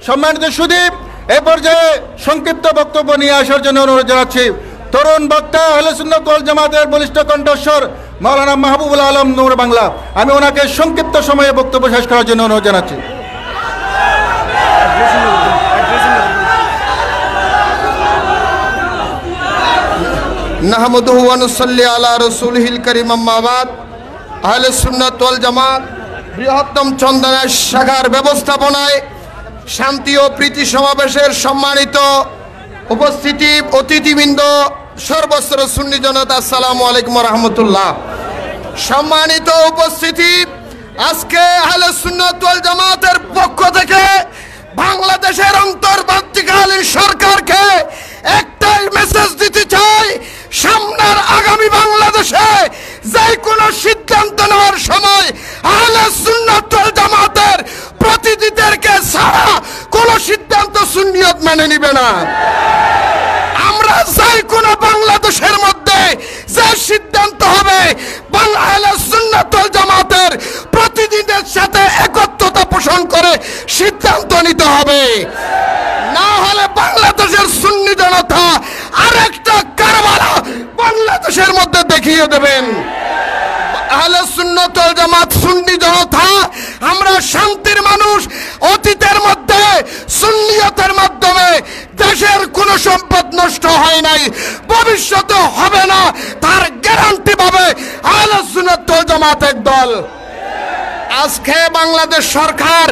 সম্মানিত সুদীপ, এ পর্যায়ে সংক্ষিপ্ত বক্তব্য নিয়ে আসার জন্য অনুরোধ জানাচ্ছি তরুণ বক্তা আহলে সুন্নাত ওয়াল জামাতের বলিষ্ঠ কণ্ঠস্বর মাওলানা মাহবুবুল আলম নূর বাংলা। আমি ওনাকে সংক্ষিপ্ত সময়ে বক্তব্য শেষ করার জন্য অনুরোধ জানাচ্ছি। নাহমাদুহু ওয়া নুসাল্লি আলা রাসূলিহিল কারীম, আম্মা বাদ। আহলে সুন্নাত ওয়াল জামাত বৃহত্তম চন্দনা শাখার ব্যবস্থাপনায় শান্তি ও প্রীতি সমাবেশের সম্মানিত উপস্থিতি, অতিথিবৃন্দ, সর্বস্তর সুন্নি জনতা, আসসালামু আলাইকুম ওয়া রাহমাতুল্লাহ। সম্মানিত উপস্থিতি, আজকে আহলে সুন্নাত ওয়াল জামাতের পক্ষ থেকে বাংলাদেশের অন্তর্বর্তীকালীন সরকারকে একটাই মেসেজ দিতে চাই, সামনের আগামী বাংলাদেশে যে কোনো সিদ্ধান্ত নেওয়ার সময় আহলে সুন্নাত ওয়াল জামাতের প্রতিনিধিদেরকে ছাড়া কোনো সিদ্ধান্ত সুন্নিয়ত মেনে নিবে না। আমরা যে কোনো বাংলাদেশের মধ্যে যে সিদ্ধান্ত হবে আহলে সুন্নাত ওয়াল জামাতের প্রতিনিধিদের সাথে একত্রতা পোষণ করে সিদ্ধান্ত নিতে হবে, না হলে বাংলাদেশের সুন্নি জনতা আরেকটা কারবালা বাংলাদেশের মধ্যে দেখিয়ে দেবেন। আহলে সুন্নাত ওয়াল জামাত সুন্নি জনতা আমরা শান্তির মানুষ। অতীতের মধ্যে সুন্নিয়তের মাধ্যমে দেশের কোনো সম্পদ নষ্ট হয় নাই, ভবিষ্যতে হবে না, তার গ্যারান্টি পাবে আহলে সুন্নাত ওয়াল জামাতের দল। আজকে বাংলাদেশ সরকার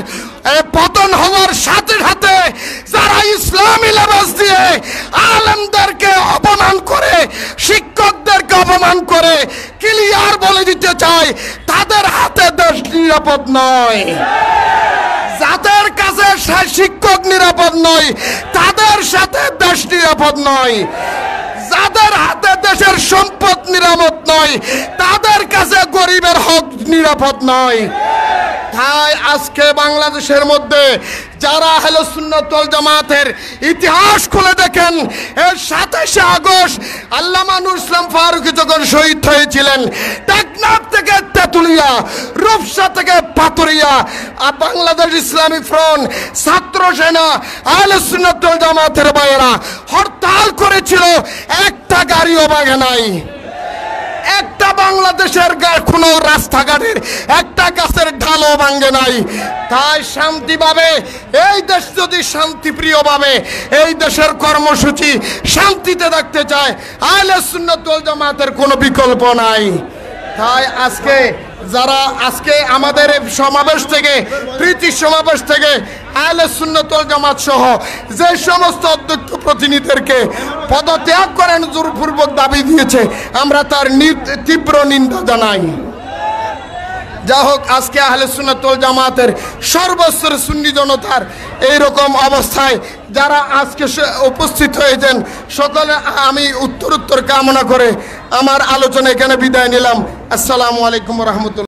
পতন হওয়ার সাথে সাথে যারা ইসলামী লেবাস দিয়ে আলেমদেরকে অপমান করে, শিক্ষকদেরকে অপমান করে, ক্লিয়ার বলে দিতে চায় তাদের হাতে দেশ নিরাপদ নয়। যাদের কাছে শিক্ষক নিরাপদ নয় তাদের সাথে দেশ নিরাপদ নয়। যাদের হাতে দেশের সম্পদ নিরাপদ নয় তাদের কাছে গরিবের হক নিরাপদ নয়। তাই আজকে বাংলাদেশের মধ্যে যারা আহলে সুন্নাত ওয়াল জামাতের ইতিহাস খুলে দেখেন, এর 27 আগস্ট আল্লামা নূর ইসলাম ফারুকী যখন শহীদ হয়েছিলেন, টেকনাফ থেকে তেতুলিয়া, রূপসা থেকে পাতুরিয়া, বাংলাদেশ ইসলামী ফ্রন্ট, ছাত্র সেনা, আহলে সুন্নাত ওয়াল জামাতের ভাইয়েরা হরতাল করেছিল, একটা গাড়িও ভাঙে নাই। একটা বাংলাদেশের কোনো রাস্তাঘাটের একটা গাছের ঢালও ভাঙে নাই। তাই শান্তিভাবে এই দেশ যদি শান্তিপ্রিয় ভাবে এই দেশের কর্মসূচি শান্তিতে রাখতে চায়, আহলে সুন্নাত ওয়াল জামাতের কোনো বিকল্প নাই। তাই আজকে আমাদের সমাবেশ থেকে, প্রীতি সমাবেশ থেকে আহলে সুন্নাত ওয়াল জামাত সহ যে সমস্ত অধ্যক্ষ প্রতিনিধিদেরকে পদত্যাগ করেন জোরপূর্বক দাবি দিয়েছে, আমরা তার তীব্র নিন্দা জানাই। যা হোক, আজকে আহলে সুন্নাত ওয়াল জামাতের সর্বস্তরের সুন্নি জনতার এইরকম অবস্থায় যারা আজকে উপস্থিত হয়েছেন, সকলে আমি উত্তর কামনা করে আমার আলোচনা এখানে বিদায় নিলাম। আসসালামু আলাইকুম ওয়া রাহমাতুল্লাহ।